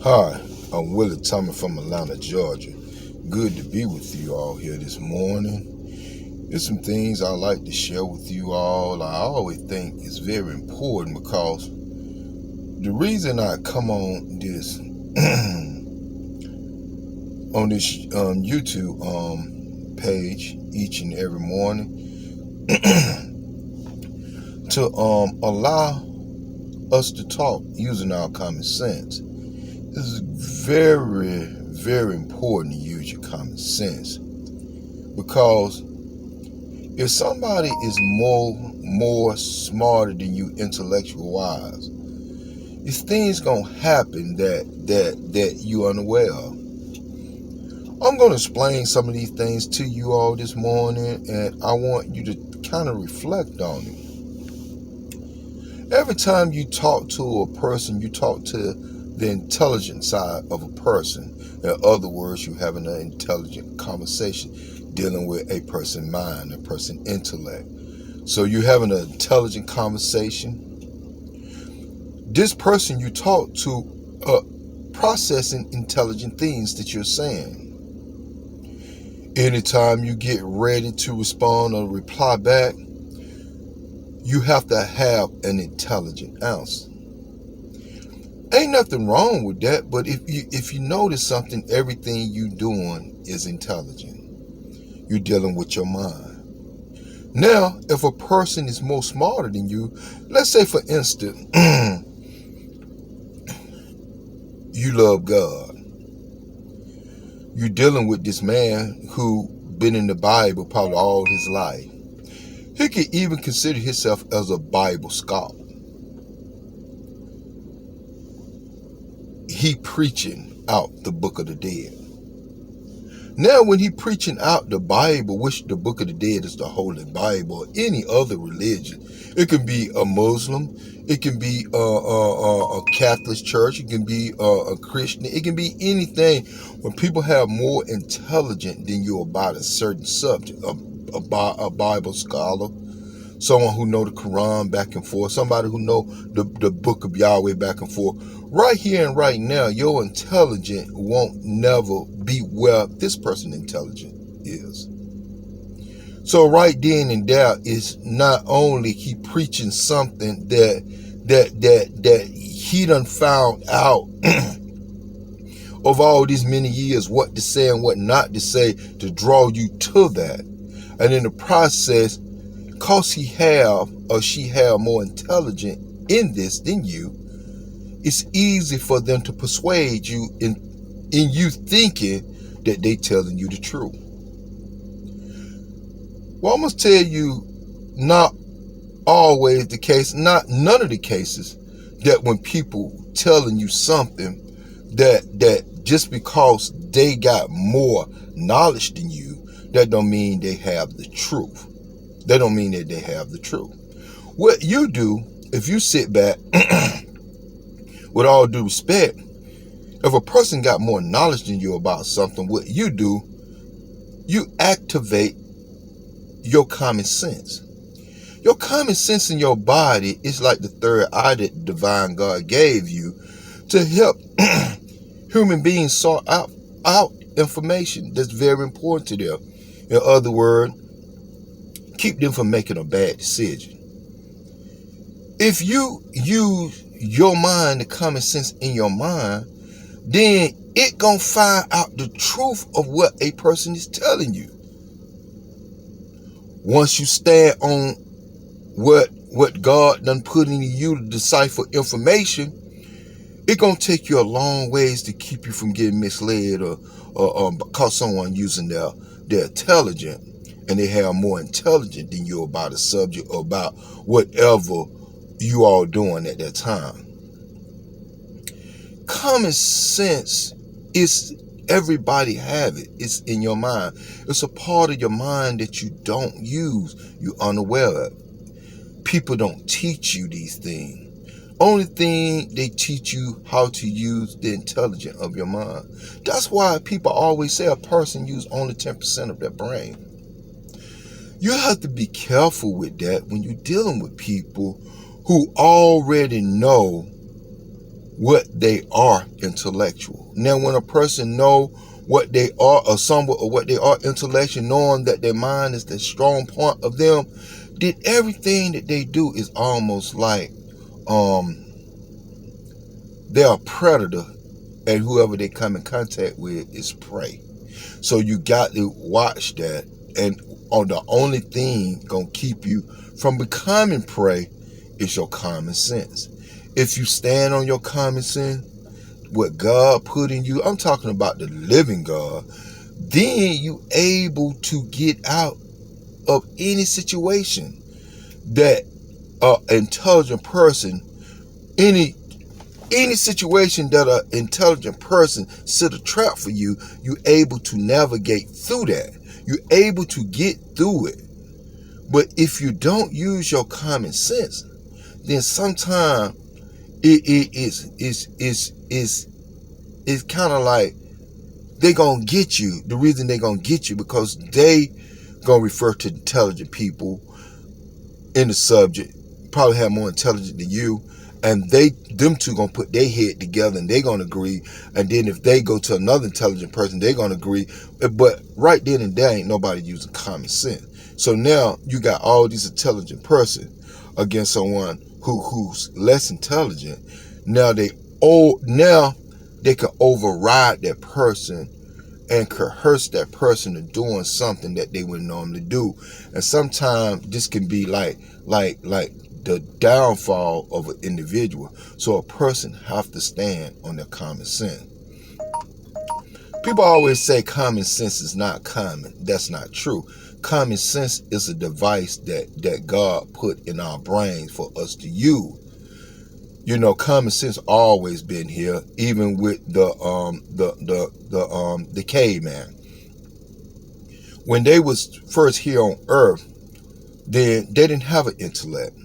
Hi, I'm Willie Tommy from Atlanta, Georgia. Good to be with you all here this morning. There's some things I like to share with you all. I always think it's very important because the reason I come on this YouTube page each and every morning to allow us to talk using our common sense. This is very, very important to use your common sense, because if somebody is more smarter than you intellectual wise, it's things gonna happen that you're unaware of. I'm gonna explain some of these things to you all this morning, and I want you to kind of reflect on it. Every time you talk to a person, you talk to the intelligent side of a person. In other words, you're having an intelligent conversation dealing with a person's mind, a person's intellect. So you're having an intelligent conversation. This person you talk to processing intelligent things that you're saying. Anytime you get ready to respond or reply back, you have to have an intelligent answer. Ain't nothing wrong with that, but if you notice something, everything you doing is intelligent. You're dealing with your mind. Now, if a person is more smarter than you, let's say for instance, you love God. You're dealing with this man who been in the Bible probably all his life. He could even consider himself as a Bible scholar. He preaching out the book of the dead. Now, when he preaching out the Bible, which the book of the dead is the Holy Bible, or any other religion, it can be a Muslim, it can be a Catholic church, it can be a Christian, it can be anything. When people have more intelligent than you about a certain subject, a Bible scholar, someone who know the Quran back and forth, somebody who know the book of Yahweh back and forth. Right here and right now, your intelligence won't never be where this person intelligent is. So right then and there is not only he preaching something that he done found out of all these many years, what to say and what not to say to draw you to that. And in the process, because he have or she have more intelligent in this than you, it's easy for them to persuade you in you thinking that they telling you the truth. Well, I must tell you, not always the case, none of the cases, that when people telling you something that just because they got more knowledge than you, that don't mean they have the truth. That don't mean that they have the truth. What you do, if you sit back, with all due respect, if a person got more knowledge than you about something, what you do, you activate your common sense. Your common sense in your body is like the third eye that the divine God gave you to help human beings sort out information that's very important to them. In other words, keep them from making a bad decision. If you use your mind, the common sense in your mind, then it gonna find out the truth of what a person is telling you. Once you stand on what God done put into you to decipher information, it gonna take you a long ways to keep you from getting misled or because someone using their intelligence, and they have more intelligence than you about a subject or about whatever you all doing at that time. Common sense is, everybody have it. It's in your mind. It's a part of your mind that you don't use. You're unaware of. People don't teach you these things. Only thing they teach you how to use the intelligence of your mind. That's why people always say a person use only 10% of their brain. You have to be careful with that when you're dealing with people who already know what they are intellectual. Now, when a person know what they are, or somewhat of what they are intellectual, knowing that their mind is the strong point of them, then everything that they do is almost like they're a predator, and whoever they come in contact with is prey. So you got to watch that, and the only thing gonna keep you from becoming prey is your common sense. If you stand on your common sense, what God put in you, I'm talking about the living God, then you able to get out of any situation that intelligent person, any situation that an intelligent person set a trap for you, you able to navigate through that. You're able to get through it. But if you don't use your common sense, then sometimes it's kind of like they gonna get you. The reason they gonna get you because they gonna refer to intelligent people in the subject, probably have more intelligence than you, and them two gonna put their head together and they gonna agree. And then if they go to another intelligent person, they gonna agree. But right then and there ain't nobody using common sense. So now you got all these intelligent person against someone who's less intelligent. Now they can override that person and coerce that person to doing something that they would normally do. And sometimes this can be like the downfall of an individual. So a person have to stand on their common sense. People always say common sense is not common. That's not true. Common sense is a device that God put in our brains for us to use. You know, common sense always been here, even with the caveman. When they was first here on Earth, then they didn't have an intellect.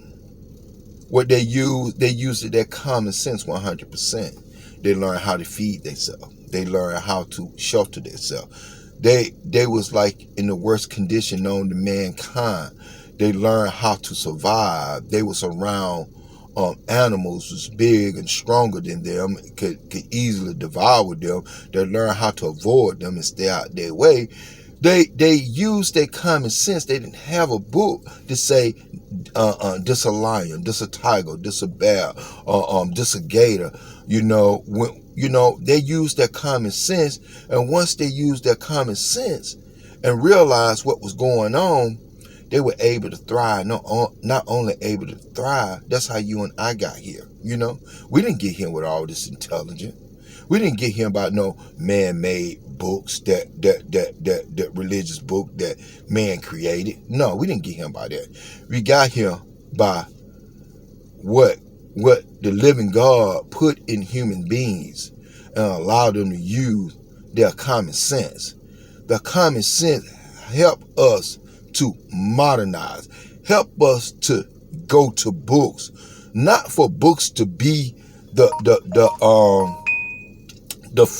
What they used their common sense 100%. They learned how to feed themselves. They learned how to shelter themselves. They was like in the worst condition known to mankind. They learned how to survive. They was around animals was big and stronger than them, could easily devour them. They learned how to avoid them and stay out their way. They used their common sense. They didn't have a book to say this a lion, this a tiger, this a bear, this a gator. They used their common sense, and once they used their common sense and realized what was going on, they were able to thrive. Not only able to thrive, that's how you and I got here. We didn't get here with all this intelligence. We didn't get here by no man-made books, that religious book that man created. No, we didn't get here by that. We got here by what the living God put in human beings and allowed them to use their common sense. The common sense help us to modernize, help us to go to books, not for books to be the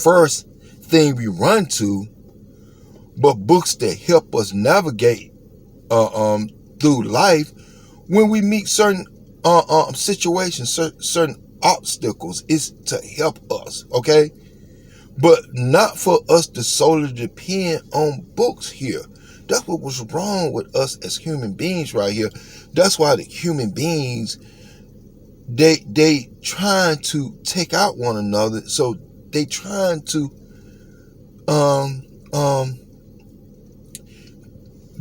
first thing we run to, but books that help us navigate through life when we meet certain situations, certain obstacles. Is to help us, okay? But not for us to solely depend on books here. That's what was wrong with us as human beings right here. That's why the human beings, they trying to take out one another. So they trying to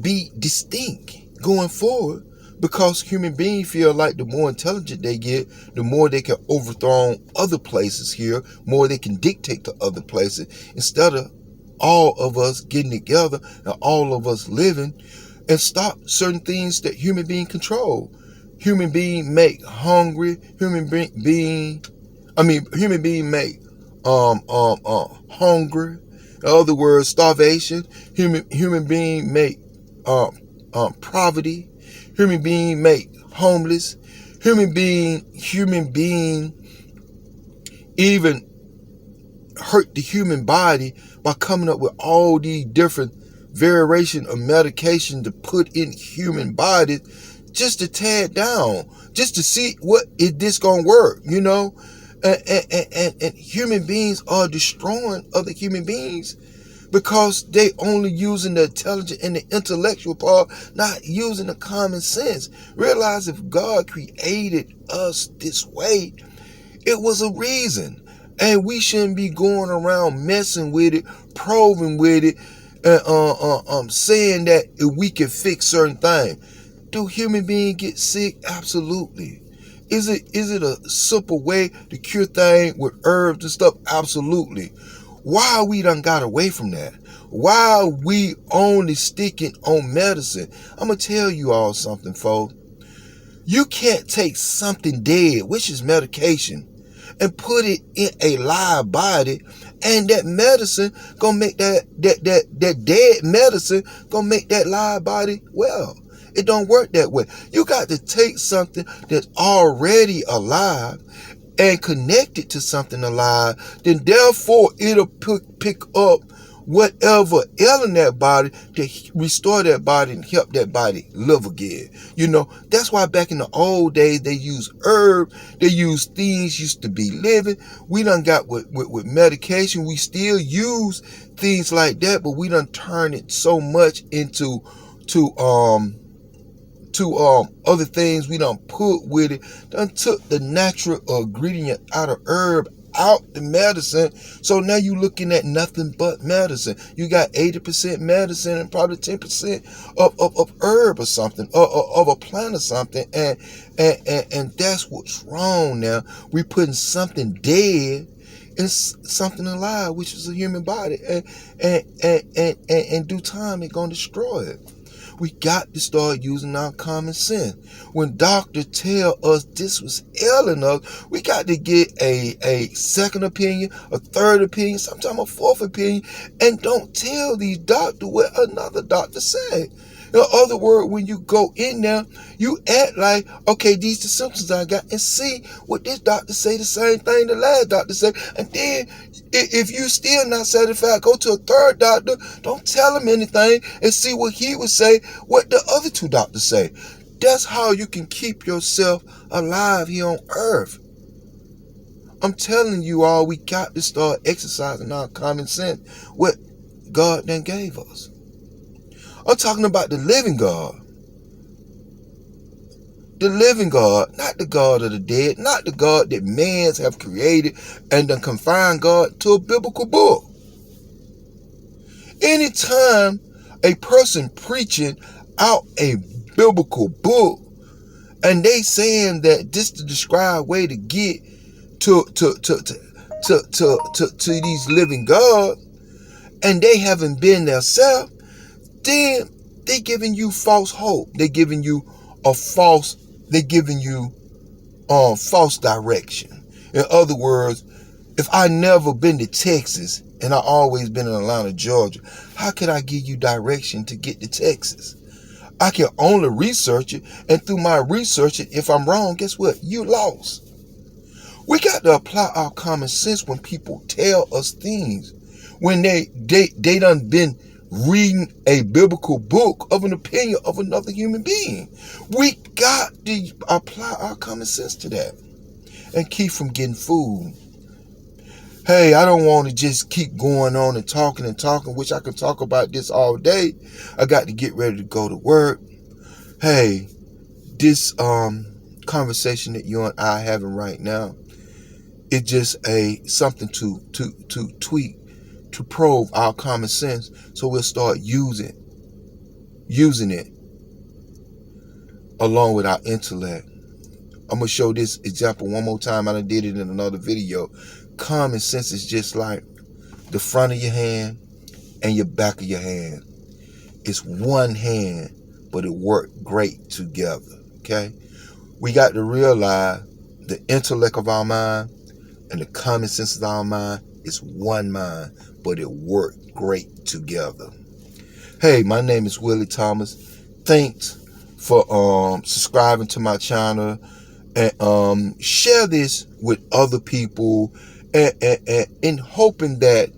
be distinct going forward, because human beings feel like the more intelligent they get, the more they can overthrow other places here, more they can dictate to other places, instead of all of us getting together and all of us living and stop certain things that human beings control. Human beings make hungry. Human being make hungry. In other words, starvation. Human being make poverty. Human being make homeless. Human being even hurt the human body by coming up with all these different variation of medication to put in human bodies just to tear it down, just to see what is this gonna work, And human beings are destroying other human beings because they only using the intelligent and the intellectual part, not using the common sense. Realize if God created us this way, it was a reason. And we shouldn't be going around messing with it, probing with it, and saying that we can fix certain things. Do human beings get sick? Absolutely. Is it a simple way to cure things with herbs and stuff? Absolutely. Why we done got away from that? Why we only sticking on medicine? I'm going to tell you all something, folks. You can't take something dead, which is medication, and put it in a live body, and that medicine gonna make that dead medicine gonna make that live body well. It don't work that way. You got to take something that's already alive and connect it to something alive, then therefore it'll pick up whatever ailing that body to restore that body and help that body live again. That's why back in the old days they used herbs, they used things used to be living. We done got with medication, we still use things like that, but we done turn it so much into other things we done put with it, done took the natural ingredient out of herb, out the medicine. So now you looking at nothing but medicine. You got 80% medicine and probably 10% of herb or something, of a plant or something, and that's what's wrong now. We putting something dead in something alive, which is a human body, and in due time it's gonna destroy it. We got to start using our common sense. When doctors tell us this was ailing us, we got to get a second opinion, a third opinion, sometimes a fourth opinion, and don't tell these doctors what another doctor said. In other words, when you go in there, you act like, okay, these are the symptoms I got, and see what this doctor say, the same thing the last doctor said. And then, if you still not satisfied, go to a third doctor, don't tell him anything, and see what he would say, what the other two doctors say. That's how you can keep yourself alive here on earth. I'm telling you all, we got to start exercising our common sense, what God then gave us. I'm talking about the living God. The living God, not the God of the dead, not the God that mans have created and then confined God to a biblical book. Anytime a person preaching out a biblical book and they saying that this is the described way to get to these living God, and they haven't been themselves, then they giving you false hope. They're giving you false direction. In other words, if I never been to Texas and I always been in Atlanta, Georgia, how could I give you direction to get to Texas? I can only research it, and through my research, if I'm wrong, guess what? You lost. We got to apply our common sense when people tell us things. When they done been reading a biblical book of an opinion of another human being. We got to apply our common sense to that and keep from getting fooled. Hey, I don't want to just keep going on and talking, which I could talk about this all day. I got to get ready to go to work. Hey, this conversation that you and I are having right now, it's just something to tweak, to probe our common sense, so we'll start using it along with our intellect. I'm going to show this example one more time. I done did it in another video. Common sense is just like the front of your hand and your back of your hand. It's one hand, but it worked great together. Okay? We got to realize the intellect of our mind and the common sense of our mind is one mind, but it worked great together. Hey, my name is Willie Thomas. Thanks for subscribing to my channel, and share this with other people, and hoping that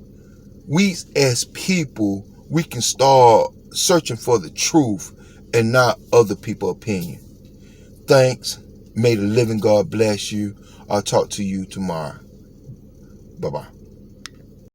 we as people, we can start searching for the truth and not other people's opinion. Thanks. May the living God bless you. I'll talk to you tomorrow. Bye-bye.